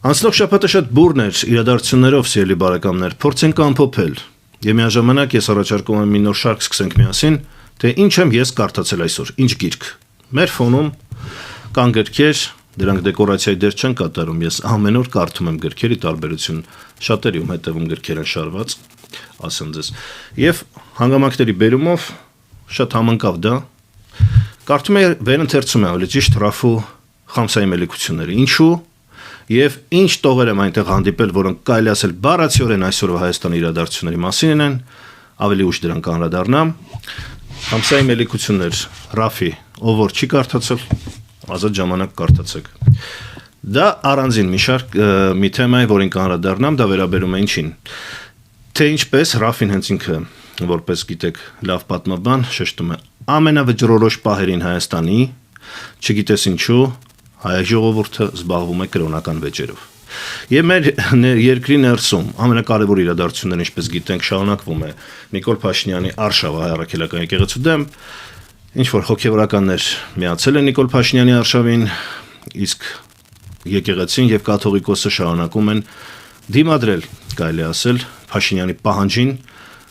Անցնող շաբաթը շատ բուռն էր իրադարձություններով, սիրելի բարեկամներ, փորձենք ամփոփել։ Եվ միաժամանակ ես առաջարկում եմ մի նոր շարք սկսենք միասին, թե ինչ եմ ես կարդացել այսօր, ինչ գիրք։ Մեր ֆոնում կան գրքեր, դրանք դեկորացիայի դեր չեն կատարում, ես ամեն օր կարդում եմ գրքերի տարբերություն, շատերի ում հետևում գրքեր են շարված, ասեմ ձեզ։ Եվ հանգամանքների բերումով շատ համընկավ դա։ Կարդում եմ վերընթերցում եմ ավելի ճիշտ Ռաֆու Խամսայի մելիքությունները։ Ինչու? Եվ ինչ տողեր եմ այնտեղ հանդիպել, որոնք կարելի ասել բառացիորեն այսօրվա Հայաստանի իրադարձությունների մասին են, ավելի ուշ դրանք անդրադառնամ։ Խամսայի մելիքություններ, Ռաֆի, ով որ չի կարդացել, ազատ ժամանակ կարդացեք։ Դա առանձին մի շարք մի թեմա է, որին անդրադառնամ, դա վերաբերում է ինչին։ Թե ինչպես Ռաֆին հենց ինքը, որպես գիտեք, լավ պատմաբան, շեշտում է ամենավճռորոշ պահերին Հայաստանի, չգիտես ինչու, հայ ժողովուրդը զբաղվում է կրոնական վեճերով։ Եվ մեր երկրի ներսում ամենակարևոր իրադարձությունները, ինչպես գիտենք, շարունակվում է Նիկոլ Փաշինյանի արշավը հայ առաքելական եկեղեցու դեմ, ինչ որ հոգևորականներ միացել են Նիկոլ Փաշինյանի արշավին, իսկ եկեղեցին եւ կաթողիկոսը շարունակում են դիմադրել, կարելի ասել, Փաշինյանի պահանջին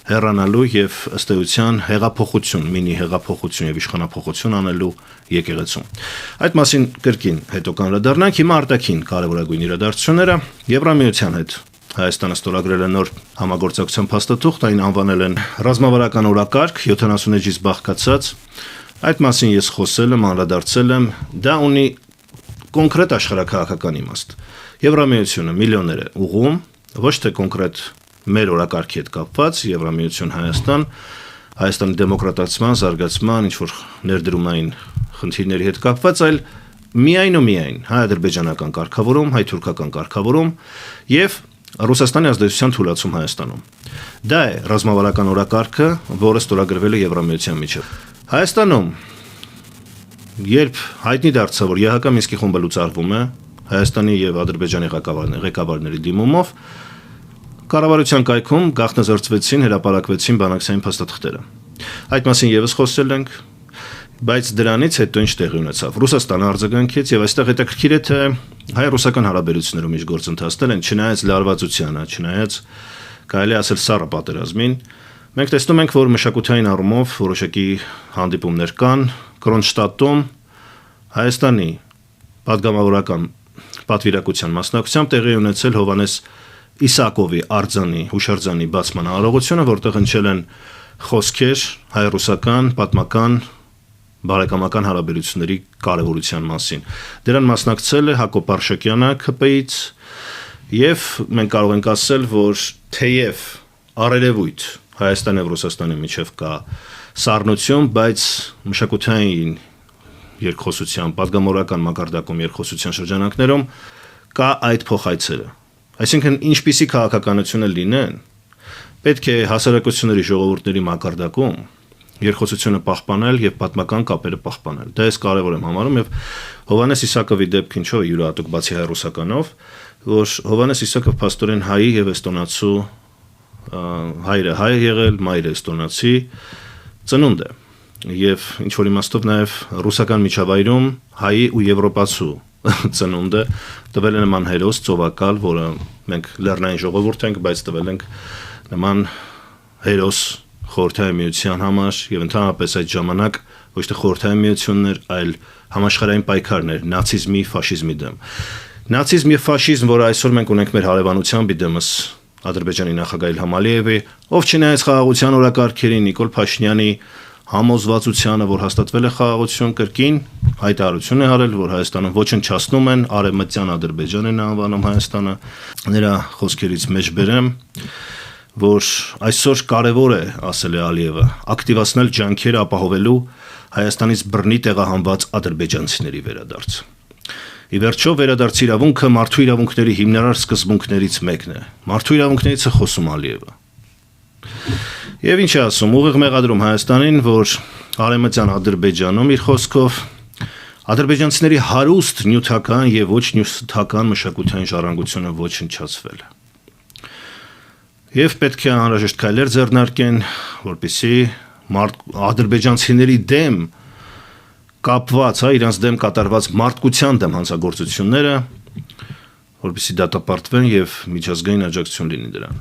հեռանալու եւ ըստ էության հեղափոխություն, մինի հեղափոխություն եւ իշխանափոխություն անելու եկեղեցում։ Այդ մասին կրկին հետո կանրադառնանք, հիմա արտաքին կարևորագույն իրադարձությունները Եվրամիության հետ Հայաստանը ստորագրել է նոր համագործակցության փաստաթուղթ, այն անվանել են ռազմավարական օրակարգ 70 էջից բաղկացած։ Այդ մասին ես խոսել եմ, անդրադարձել եմ, դա ունի կոնկրետ աշխարհակահաղական իմաստ։ Եվրամիությունը միլիոններ է ուղղում, ոչ թե կոնկրետ մեր օրակարգի հետ կապված, Եվրամիություն Հայաստան, Հայաստանի դեմոկրատացման, զարգացման, ինչ որ ներդրումային խնդիրների հետ կապված, այլ միայն ու միայն հայ-ադրբեջանական կարգավորում, հայ-թուրքական կարգավորում եւ Ռուսաստանի ազդեցության թուլացում Հայաստանում։ Դա է ռազմավարական օրակարգը, որը ստորագրվել է Եվրամիության միջև։ Հայաստանում, երբ հայտնի դարձավ, որ ԵՀԿ Մինսկի խումբը լուծարվում է Հայաստանի եւ Ադրբեջանի ղեկավարների դիմումով, կառավարության կայքում գաղտնազրծվեցին, հրապարակվեցին բանակցային փաստաթղթերը։ Այդ մասին եւս խոսել ենք, բայց դրանից հետո ինչ տեղի ունեցավ։ Ռուսաստանը արձագանքեց եւ այստեղ հետաքրքիր է թե հայ-ռուսական հարաբերություններում ինչ գործընթացներ են, չնայած լարվածությանը, չնայած կարելի ասել սառը պատերազմին, մենք տեսնում ենք, որ մշակութային առումով որոշակի հանդիպումներ կան Կրոնշտատում Հայաստանի падգամավորական պատվիրակության մասնակցությամբ տեղի ունեցել Հովհաննես Իսակովի արձանի հուշարձանի բացման արարողությունը, որտեղ հնչել են խոսքեր հայ-ռուսական պատմական բարեկամական հարաբերությունների կարևորության մասին։ Դրան մասնակցել է Հակոբ Արշակյանը ԿՊ-ից եւ մենք կարող ենք ասել, որ թեև առերևույթ Հայաստանի եւ Ռուսաստանի միջև կա սառնություն, բայց մշակութային երկխոսության, падգամավորական մակարդակում երկխոսության շրջանակներում կա այդ փոխայցերը։ Այսինքն ինչպիսի քաղաքականությունը լինեն, պետք է հասարակությունների ժողովուրդների մակարդակում երկխոսությունը պահպանել եւ պատմական կապերը պահպանել։ Դա ես կարեւոր եմ համարում եւ Հովհաննես Իսակովի դեպքը ինչով է յուրահատուկ բացի հայ-ռուսականով, որ Հովհաննես Իսակով փաստորեն հայի եւ էստոնացու հայրը հայ եղել, մայրը էստոնացի ծնունդ է։ Եվ ինչ որ իմաստով նաեւ ռուսական միջավայրում հայի ու եվրոպացու ծնունդը տվել է նման հերոս ծովակալ, որը մենք լեռնային ժողովուրդ ենք, բայց տվել ենք նման հերոս Խորհրդային Միության համար եւ ընդհանրապես այդ ժամանակ ոչ թե Խորհրդային Միություններ, այլ համաշխարհային պայքարներ նացիզմի, ֆաշիզմի դեմ։ Նացիզմ եւ ֆաշիզմ, որը այսօր մենք ունենք մեր հարևանությամբ դեմս Ադրբեջանի նախագահ Իլհամ Ալիևի, ով չնայած խաղաղության օրակարգերին Նիկոլ Փաշինյանի համոզվածությանը, որ հաստատվել է խաղաղություն, կրկին հայտարարություն է արել, որ Հայաստանում ոչնչացնում են, արևմտյան Ադրբեջան են անվանում Հայաստանը։ Նրա խոսքերից մեջ բերեմ, որ այսօր կարևոր է, ասել է Ալիևը, ակտիվացնել ջանքերը ապահովելու Հայաստանից բռնի տեղահանված ադրբեջանցիների վերադարձ։ Ի վերջո վերադարձի իրավունքը մարդու իրավունքների հիմնարար սկզբունքներից մեկն է։ Մարդու իրավունքներից է խոսում Ալիևը։ Եվ ինչ է ասում, ուղիղ մեղադրում Հայաստանին, որ արևմտյան Ադրբեջանում իր խոսքով ադրբեջանցիների հարուստ նյութական եւ ոչ նյութական մշակութային ժառանգությունը ոչնչացվել է։ Եվ պետք է անհրաժեշտ քայլեր ձեռնարկեն, որպեսզի ադրբեջանցիների դեմ կապված, իրանց դեմ կատարված մարդկության դեմ հանցագործությունները որպեսզի դատապարտվեն եւ միջազգային աջակցություն լինի դրան։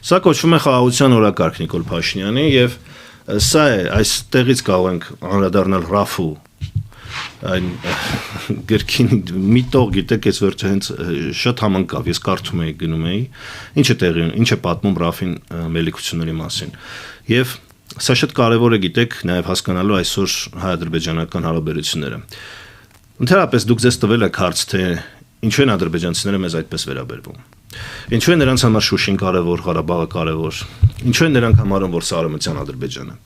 Սա կոչվում է խաղաղության օրակարգ Նիկոլ Փաշինյանի եւ սա է այստեղից կարող ենք անդրադառնալ Ռաֆու այն գրքին միտող գիտեք այս վերջը հենց շատ համընկավ ես կարդում էի գնում էի ինչ է պատմում Ռաֆին մելիքությունների մասին եւ սա շատ կարեւոր է գիտեք նաեւ հասկանալու այսօր հայ-ադրբեջանական հարաբերությունները ընդհանրապես դուք ձեզ տվել եք հարց թե ինչու են ադրբեջանցիները մեզ այդպես վերաբերվում ինչու է նրանց համար Շուշին կարեւոր Ղարաբաղը կարեւոր ինչու են նրանք համարում որ սա արևմտյան Ադրբեջանը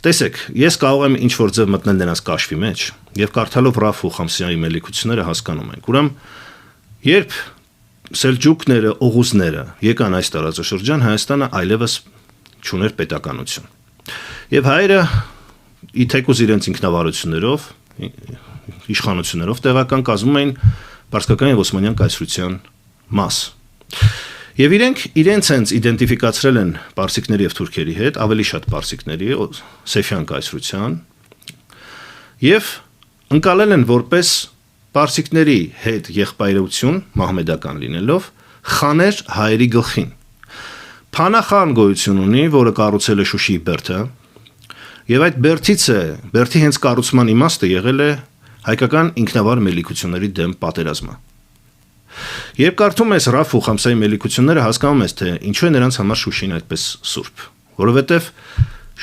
Տեսեք, ես կարող եմ ինչ-որ ձև մտնել նրանց կաշվի մեջ եւ կարդալով Ռաֆու Խամսյանի մելիքությունները հասկանում ենք։ Ուրեմն, երբ սելջուկները, օղուզները եկան այս տարածաշրջան, Հայաստանը այլևս չուներ պետականություն։ Եվ հայերը թեկուզ իրենց ինքնավարություններով, իշխանություններով տեղական կազմում էին Պարսկական եւ Օսմանյան կայսրության մաս։ Եվ իրենց հենց իդենտիֆիկացրել են պարսիկների եւ թուրքերի հետ, ավելի շատ պարսիկների, Սեֆյան կայսրության, եւ ընկալել են որպես պարսիկների հետ եղբայրություն, մահմեդական լինելով, խաներ հայերի գլխին։ Փանախան գոյություն ունի, որը կառուցել է Շուշիի Բերդը, եւ այդ Բերդի հենց կառուցման իմաստը եղել է հայկական ինքնավար մելիքությունների դեմ պատերազմը։ Երբ կարդում ես Ռաֆու Խամսայի մելիքությունները, հասկանում ես, թե ինչու է նրանց համար Շուշին այդպես սուրբ, որովհետև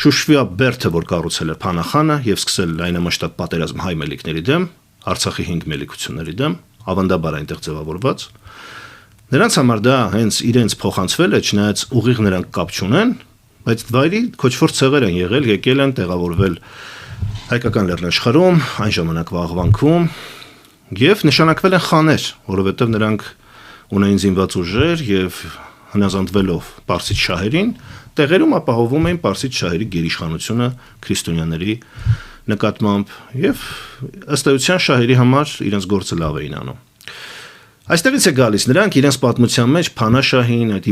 Շուշվիա Բերդը, որ կառուցել է Փանախանը եւ սկսել լայնամասշտաբ պատերազմ հայ մելիքների դեմ, Արցախի 5 մելիքությունների դեմ, ավանդաբար այնտեղ ձևավորված, նրանց համար դա հենց իրենց փոխանցվել է, չնայած ուղիղ նրանք կապ չունեն, բայց վայրի քոչվոր ցեղեր են եղել, եկել են տեղավորվել հայկական լեռնաշխարհում, այն ժամանակվա Աղվանքում Եվ նշանակվել են խաներ, որովհետև նրանք ունեին զինված ուժեր եւ հնազանդվելով Պարսից շահերին, տեղերում ապահովում էին Պարսից շահերի գերիշխանությունը քրիստոնյաների նկատմամբ եւ ըստ էության շահերի համար իրենց գործը լավ էին անում։ Այստեղից է գալիս նրանք իրենց պատմության մեջ Փանաշահին, այդ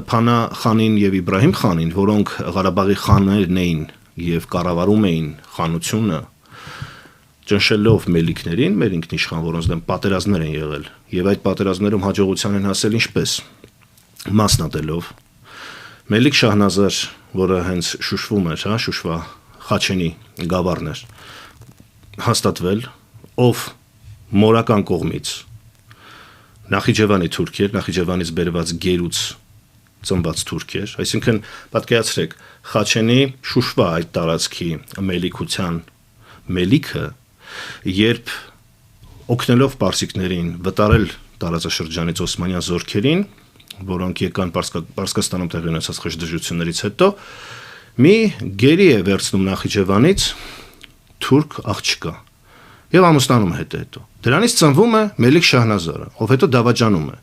Փանա խանին եւ Իբրահիմ խանին, որոնք Ղարաբաղի խաններն էին եւ կառավարում էին խանությունը ճնշելով մելիքներին, մեր ինքնիշխան, որոնց դեմ պատերազմներ են եղել, եւ այդ պատերազմներում հաջողության են հասել ինչպես մասնատելով Մելիք Շահնազար, որը հենց Շուշվում էր, Շուշվա Խաչենի գավառն էր, հաստատվել, ով մորական կողմից Նախիջևանի թուրք էր, Նախիջևանից բերված գերուց ծնված թուրք էր, այսինքն պատկերացրեք, Խաչենի Շուշվա այդ տարածքի մելիքության մելիքը Երբ օգնելով պարսիկներին վտարել տարածաշրջանից Օսմանյան զորքերին, որոնք եկան Պարսկաստանում տեղի ունեցած խժդժություններից հետո, մի գերի է վերցնում Նախիջևանից թուրք աղջկա եւ ամուսնանում է հետո։ Դրանից ծնվում է Մելիք Շահնազարը, ով հետո դավաճանում է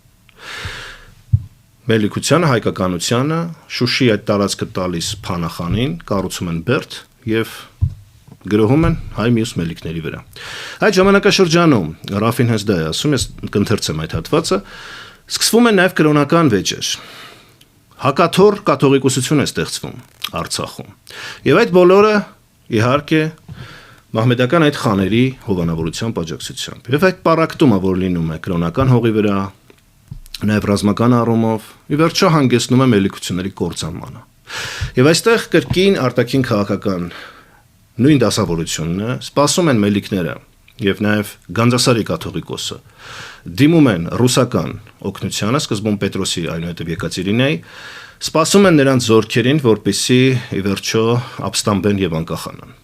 Մելիքությանը, հայկականությանը, Շուշի այդ տարածքը տալիս Փանախանին, կառուցում են Բերդ եւ գրոհում են հայ մյուս մելիքների վրա։ Այդ ժամանակաշրջանում Ռաֆին հենց դա է ասում, ես կընթերցեմ այդ հատվածը, սկսվում է նաև կրոնական վեճեր։ Հակաթոռ կաթողիկոսություն է ստեղծվում Արցախում։ Եվ այդ բոլորը իհարկե մահմեդական այդ խաների հովանավորության աջակցությամբ։ Եվ այդ պարակտումը, որ լինում է կրոնական հողի վրա, նաև ռազմական առումով, ի վերջո հանգեցնում է մելիքությունների կործանմանը։ Եվ այստեղ կրկին արտաքին քաղաքական նույն դասավորությունն է, սպասում են մելիքները եւ նաեւ Գանձասարի կաթողիկոսը դիմում են ռուսական օգնությանը, սկզբում Պետրոսի, այնուհետև Եկատերինայի, սպասում են նրանց զորքերին, որպեսզի ի վերջո ապստամբեն եւ անկախանան։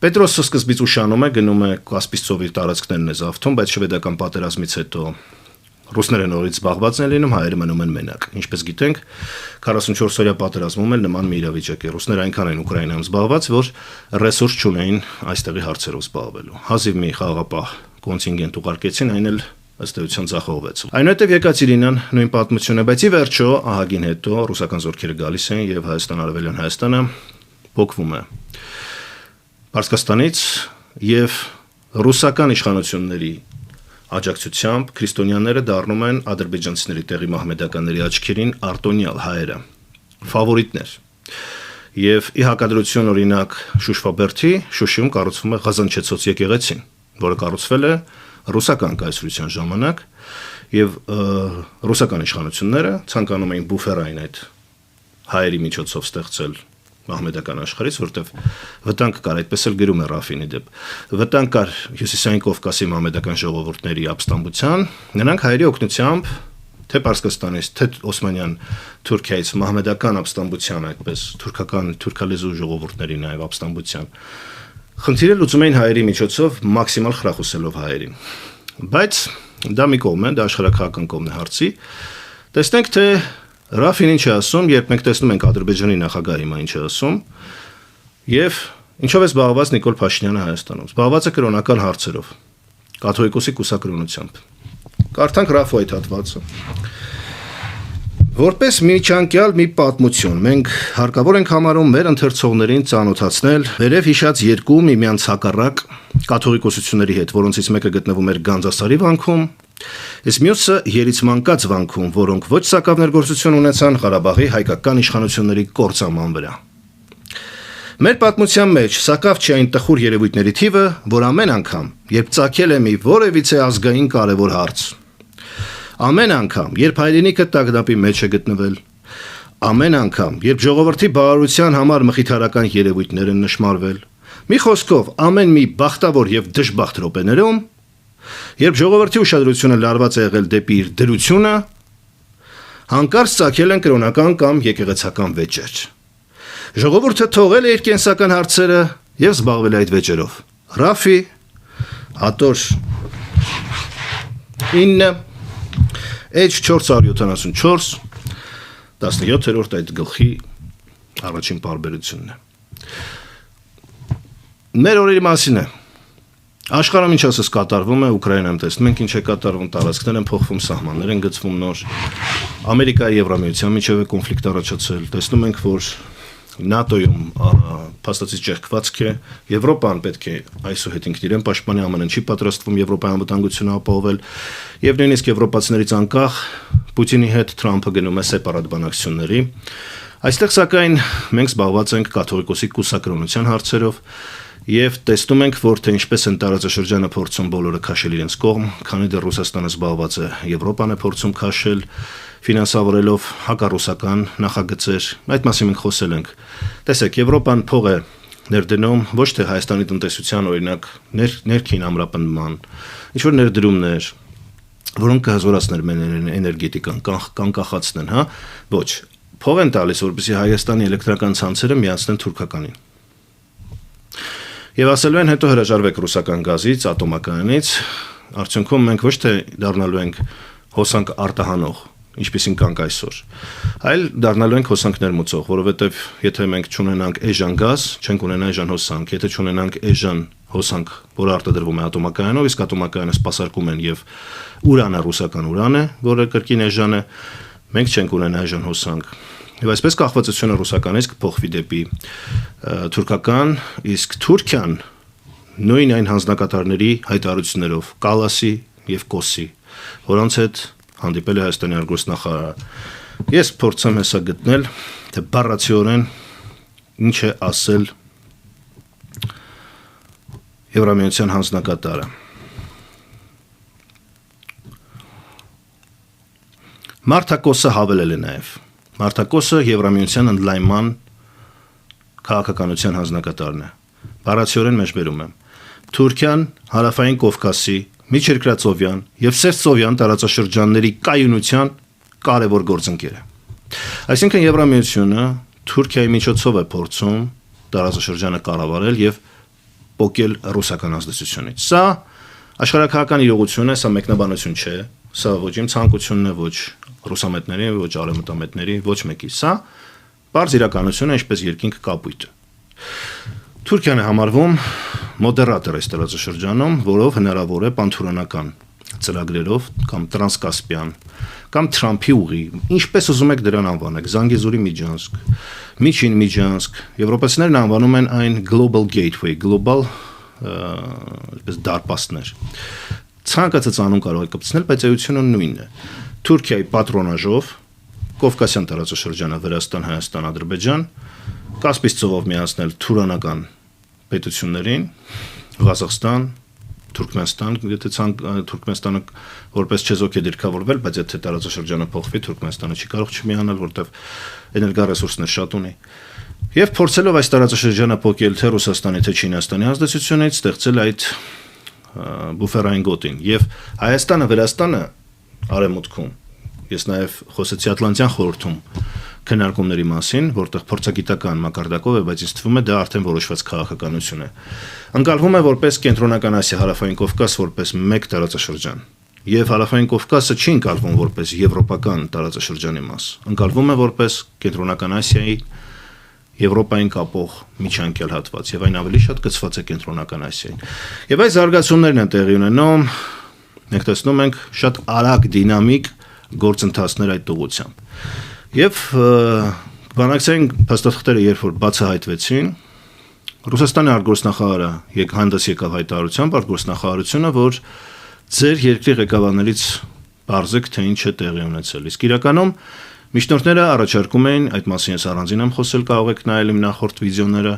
Պետրոսը սկզբից ուշանում է, գնում է Կասպից ծովի տարածքներն է զավթում, բայց շվեդական պատերազմից հետո Ռուսները նորից զբաղված են լինում, հայերը մնում են մենակ։ Ինչպես գիտենք, 44-օրյա պատերազմում էլ նման մի իրավիճակ է։ Ռուսները այնքան են Ուկրաինայում զբաղված, որ ռեսուրս չունեին այստեղի հարցերով զբաղվելու։ Հազիվ մի խաղաղապահ կոնտինգենտ ուղարկեցին, այն էլ ըստ էության ձախողվեց։ Այնուհետև Եկատերինան նույն պատմությունը, բայց ի վերջո ահագին հետո ռուսական զորքերը գալիս են եւ Հայաստան-Արևելյան Հայաստանը փոկվում է Պարսկաստանից եւ ռուսական իշխանությունների աջակցությամբ քրիստոնյաները դառնում են ադրբեջանցիների տեղի մահմեդականների աչքերին արտոնյալ հայերը, ֆավորիտներ։ Եվ ի հակադրություն օրինակ Շուշվաբերդի, Շուշիում կառուցվում է Ղազանչեցոց եկեղեցին, որը կառուցվել է ռուսական կայսրության ժամանակ եւ ռուսական իշխանությունները ցանկանում էին բուֆերային այդ հայերի միջոցով ստեղծել մահմեդական աշխարհից, որտեղ վտանգ կար, այդպես էլ գրում է Ռաֆինի դեպ։ Վտանգ կար Հյուսիսային Կովկասի մահմեդական ժողովուրդների ապստամբության, նրանք հայերի օգնությամբ թե Պարսկաստանից, թե Օսմանյան Թուրքիայից մահմեդական ապստամբության, այդպես թուրքալեզու ժողովուրդների նաև ապստամբության խնդիրը լուծում էին հայերի միջոցով մաքսիմալ խրախուսելով հայերին։ Բայց դա մի կողմ է, դա աշխարհակահական կողմն է հարցի։ Տեսնենք, թե Ռաֆին ինչ է ասում, երբ մենք տեսնում ենք Ադրբեջանի նախագահը հիմա ինչ է ասում, եւ ինչով է զբաղված Նիկոլ Փաշինյանը Հայաստանում։ Զբաղված է կրոնական հարցերով, կաթողիկոսի կուսակրոնությամբ։ Կարդանք Ռաֆու այդ հատվածը։ Որպես միջանկյալ մի պատմություն, մենք հարկավոր ենք համարում մեր ընթերցողներին ծանոթացնել վերև հիշած երկու միմյանց հակառակ կաթողիկոսությունների հետ, որոնցից մեկը գտնվում էր Գանձասարի վանքում, իսկ մյուսը Երիցմանկաց վանքում, որոնք ոչ սակավներգործություն ունեցան Ղարաբաղի հայկական իշխանությունների կործանման վրա։ Մեր պատմության մեջ սակավ չի այն տխուր երևույթների թիվը, որ ամեն անգամ, երբ ծագել է մի որևիցե ազգային կարևոր հարց, ամեն անգամ, երբ հայրենիքը տագնապի մեջ է գտնվել, ամեն անգամ, երբ ժողովրդի բավարարության համար մխիթարական երևույթներ են նշմարվել, մի խոսքով ամեն մի բախտավոր եւ դժբախտ րոպեներում, երբ ժողովրդի ուշադրությունը լարված է եղել դեպի իր դրությունը, հանկարծ ծագել են կրոնական կամ եկեղեցական վեճեր։ Ժողովուրդը թողել է իր կենսական հարցերը եւ զբաղվել է այդ վեճերով։ Ռաֆի հատոր 9 H 474 17-րդ այդ գլխի առաջին պարբերությունն է։ Մեր օրերի մասին է։ Աշխարհում ինչ ասես կատարվում է, Ուկրաինայում տեսնում ենք ինչ է կատարվում, տարածքներ են փոխվում, սահմաններ են գծվում նոր։ Ամերիկայի Եվրամիության միջև է կոնֆլիկտ առաջացել։ Տեսնում ենք, որ ՆԱՏՕ-ում փաստացի ճեղքվածք է, Եվրոպան պետք է այսուհետ ինքն իրեն պաշտպանի, ԱՄՆ-ն չի պատրաստվում Եվրոպայի անվտանգությունը ապահովել, եւ նույնիսկ եվրոպացիներից անկախ Պուտինի հետ Թրամփը գնում է սեպարատ բանակցությունների։ Այստեղ սակայն մենք զբաղված ենք կաթողիկոսի կուսակրոնության հարցերով եւ տեսնում ենք, որ թե ինչպես են տարածաշրջանը փորձում բոլորը քաշել իրենց կողմ, քանի դեռ Ռուսաստանը զբաղված է Եվրոպան է փորձում քաշել, ֆինանսավորելով հակառուսական նախագծեր, այդ մասին մենք խոսել ենք։ Տեսեք, Եվրոպան փող է ներդնում ոչ թե Հայաստանի տնտեսության օրինակ ներքին ամրապնդման, ինչ որ ներդրումներ, որոնք կհզորացներ մեր էներգետիկան, կանկախացնեն, հա, ոչ, փող են տալիս, որպեսզի Հայաստանի էլեկտրական ցանցերը միացնեն թուրքականին։ Եվ ասելու են հետո հրաժարվեք ռուսական գազից, ատոմականից, արդյունքում մենք ոչ թե դառնալու ենք հոսանք արտահանող, ինչպեսին կանք այսօր, այլ դառնալու ենք հոսանք ներմուծող, որովհետև եթե մենք չունենանք էժան գազ, չենք ունենա էժան հոսանք, եթե չունենանք էժան հոսանք, որը արտադրվում է ատոմականով, իսկ ատոմակայանը սպասարկում են եւ ուրանը ռուսական ուրան է, որը կրկին էժան է, մենք չենք ունենա էժան հոսանք։ Եվ այսպես կախվածությունը ռուսականից կփոխվի դեպի թուրքական, իսկ Թուրքիան նույն այն հանձնակատարների հայտարարություններով Կալասի եւ Կոսի, որոնց հետ հանդիպել է Հայաստանի արտգործնախարարը։ Ես փորձեմ հեսա գտնել, թե բառացիորեն ինչ է ասել Եվրամիության հանձնակատարը։ Մարտակոսը հավելել է նաեւ Մարտակոսը Եվրամիության ընդլայնման քաղաքականության հանձնակատարն է։ Բառացիորեն մեջբերում եմ։ Թուրքիան հարավային Կովկասի, միջերկրածովյան եւ սերտսովյան տարածաշրջանների կայունության կարևոր գործընկեր է։ Այսինքն Եվրամիությունը Թուրքիայի միջոցով է փորձում տարածաշրջանը կառավարել եւ պոկել ռուսական ազդեցությունից։ Սա աշխարհակահական իրողություն է, սա մեկնաբանություն չէ, սա ոչ իմ ցանկությունն է, ոչ ռուսամետների, ոչ արևմտամետների, ոչ մեկի, սա բարձ իրականություն է, ինչպես երկինք կապույտը։ Թուրքիան է համարվում մոդերատոր այս տարածաշրջանում, որով հնարավոր է պանթուրանական ծրագրերով կամ տրանսկասպիան կամ Թրամփի ուղի, ինչպես ուզում եք դրան անվանեք, Զանգեզուրի միջանցք, Միջին միջանցք, եվրոպացիներն անվանում են այն global gateway, global այսպես դարպասներ։ Ցանկացած անուն կարող է կպցնել, բայց էությունը նույնն է։ Թուրքիայի պատրոնաժով Կովկասյան տարածաշրջանը Վրաստան, Հայաստան, Ադրբեջան, Կասպից ծովով միացնել թուրանական պետություններին, Ղազախստան, Թուրքմենստան, եթե Թուրքմենստանը որպես չեզոք է դիրքավորվել, բայց եթե տարածաշրջանը փոխվի, Թուրքմենստանը չի կարող չմիանալ, որտեղ էներգառեսուրսներ շատ ունի։ Եվ փորձելով այս տարածաշրջանը փոխել թե Ռուսաստանի, թե Չինաստանի ազդեցությունից, ստեղծել այդ բուֆերային գոտին։ Եվ Հայաստանը, Վրաստանը արևմուտքում, ես նաև խոսեցի Ատլանտյան խորհրդում քննարկումների մասին, որտեղ փորձագիտական մակարդակով է, բայց ինձ թվում է դա արդեն որոշված քաղաքականություն է։ Ընկալվում է որպես Կենտրոնական Ասիա, Հարավային Կովկաս որպես մեկ տարածաշրջան։ Եվ Հարավային Կովկասը չի ընկալվում որպես եվրոպական տարածաշրջանի մաս։ Ընկալվում է որպես Կենտրոնական Ասիայի Եվրոպային կապող միջանկյալ հատված, եւ այն ավելի շատ գծված է Կենտրոնական Ասիային։ Եվ այս զարգացումներն են տեղի ունենում, մենք տեսնում ենք շատ արագ դինամիկ գործընթացներ այդ ուղղությամբ։ Եվ բանակցային փաստաթղթերը երբ որ բացահայտվեցին, Ռուսաստանի արտգործնախարարը հանդես եկավ հայտարարությամբ արտգործնախարարությունը, որ ձեր երկրի ղեկավարներից բարձեք թե ինչ է տեղի ունեցել։ Իսկ իրականում միջնորդները առաջարկում էին, այդ մասին ես առանձին եմ խոսել, կարող եք նայել իմ նախորդ վիդեոները,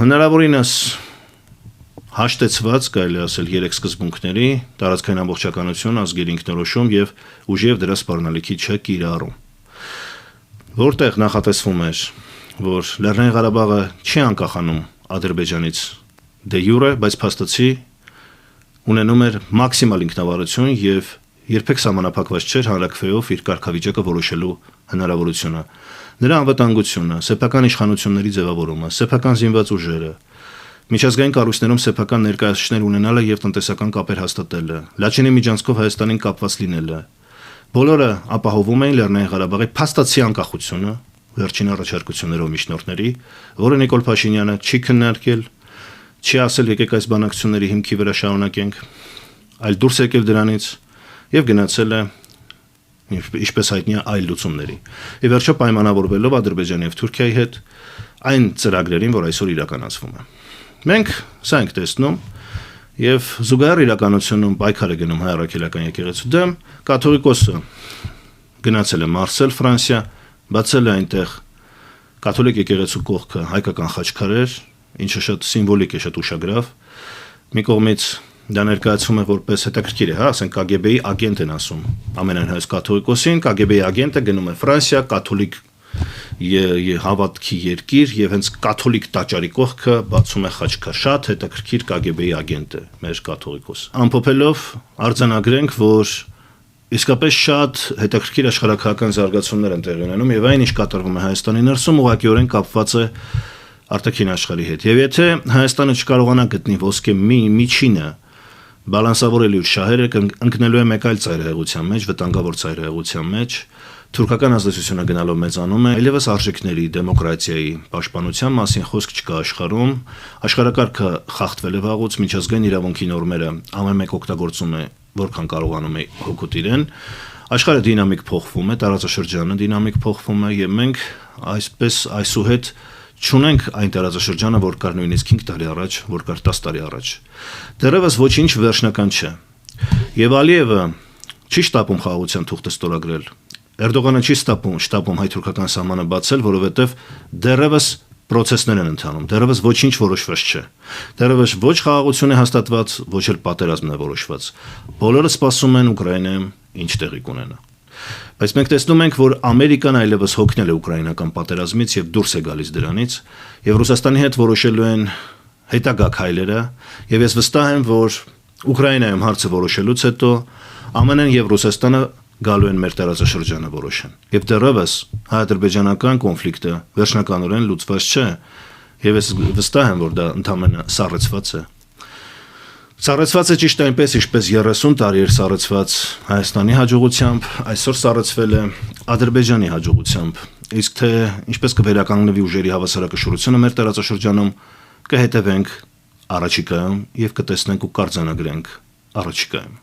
հնարավորինս հաշտեցված, կարելի ասել, 3 սկզբունքների՝ տարածքային ամբողջականություն, ազգերի ինքնորոշում եւ ուժի եւ դրա սպառնալիքի չկիրառում, որտեղ նախատեսվում էր, որ Լեռնային Ղարաբաղը չի անկախանում Ադրբեջանից դե յուրե, բայց փաստացի ունենում էր մաքսիմալ ինքնավարություն եւ երբեք սահմանափակված չէր հանրաքվեով իր կարգավիճակը որոշելու հնարավորությունը։ Նրա անվտանգությունը, սեփական իշխանությունների ձևավորումը, սեփական զինված ուժերը, միջազգային կառույցներում սեփական ներկայացուցիչներ ունենալը եւ տնտեսական կապեր հաստատելը, Լաչինի միջանցքով Հայաստանին կապված լինելը, բոլորը ապահովում էին Լեռնային Ղարաբաղի փաստացի անկախությունը վերջին առաջարկություններով միջնորդների, որը Նիկոլ Փաշինյանը չի քննարկել, չի ասել եկեք այս բանակցությունների հիմքի վրա շարունակենք, այլ դուրս եկել դրանից եւ գնացել է ինչպես հայտնի է այլ լուծումների։ Եվ վերջը պայմանավորվելով Ադրբեջանի եւ Թուրքիայի հետ այն ծրագրերին, որ այսօր իրականացվում է։ Մենք սա ենք տեսնում եւ զուգահեռ իրականությունում պայքար է գնում հայ առաքելական եկեղեցու դեմ, կաթողիկոսը գնացել է Մարսել, Ֆրանսիա, բացել է այնտեղ կաթոլիկ եկեղեցու կողքը հայկական խաչքարեր, ինչը շատ սիմվոլիկ է, շատ ուշագրավ։ Մի կողմից դա ներկայացվում է որպես հետաքրքիր է, հա, ասենք KGB-ի ագենտ են ասում ամենահայտնի կաթողիկոսին, KGB-ի ագենտը գնում է Ֆրանսիա, կաթոլիկ հավատքի երկիր եւ հենց կաթոլիկ տաճարի կողքը բացում է խաչքար, շատ հետաքրքիր KGB-ի ագենտ է մեր կաթողիկոս։ Ամփոփելով արձանագրենք, որ իսկապես շատ հետաքրքիր աշխարհակահական զարգացումներ են տեղի ունենում եւ այն ինչ կատարվում է Հայաստանի ներսում ուղղակիորեն կապված է արտաքին աշխարհի հետ։ Եվ եթե Հայաստանը չկարողանա գտնի ոսկե միջինը բալանսավորելու իր շահերը, ընկնելու է մեկ այլ ծայրահեղության մեջ, վտանգավոր ծայրահեղության մեջ, թուրքական ազդեցությունը գնալով մեծանում է, այլևս արժեքների, դեմոկրատիայի, պաշտպանության մասին խոսք չկա աշխարհում, աշխարհակարգը խախտվել է վաղուց, միջազգային իրավունքի նորմերը ամեն մեկ օգտագործում է, որքան կարողանում է հոգուտ իրեն, աշխարհը դինամիկ փոխվում է, տարածաշրջանը դինամիկ փոխվում է եւ մենք այսպես այսուհետ չունենք այն տարածաշրջանը, որ կար նույնիսկ 5 տարի առաջ, որ կար 10 տարի առաջ։ Դեռևս ոչինչ վերջնական չէ։ Եվ Ալիևը չի շտապում խաղաղության թուղթը ստորագրել։ Էրդողանը չի շտապում հայ-թուրքական սահմանը բացել, որովհետև դեռևս process-ներ են ընթանում, դեռևս ոչինչ որոշված չէ։ Դեռևս ոչ խաղաղություն է հաստատված, ոչ էլ պատերազմն է որոշված։ Բոլորը սպասում են Ուկրաինայում ինչ տեղի կունենա։ Բայց մենք տեսնում ենք, որ Ամերիկան այլևս հոգնել է ուկրաինական պատերազմից եւ դուրս է գալիս դրանից, եւ Ռուսաստանի հետ որոշելու են հետագա քայլերը, եւ ես վստահ եմ, որ Ուկրաինայում հարցը որոշելուց հետո ԱՄՆ-ն եւ Ռուսաստանը գալու են մեր տարածաշրջանը որոշեն։ Եվ դեռևս հայ-ադրբեջանական կոնֆլիկտը վերջնականորեն լուծված չէ, եւ ես վստահ եմ, որ դա ընդհանրապես սառեցված է։ Սառեցված է ճիշտ այնպես, ինչպես 30 տարի էր սառեցված Հայաստանի հաջողությամբ, այսօր սառեցվել է Ադրբեջանի հաջողությամբ։ Իսկ թե ինչպես կվերականգնվի ուժերի հավասարակշռությունը մեր տարածաշրջանում, կհետևենք առաջիկայում եւ կտեսնենք ու կարձանագրենք առաջիկայում։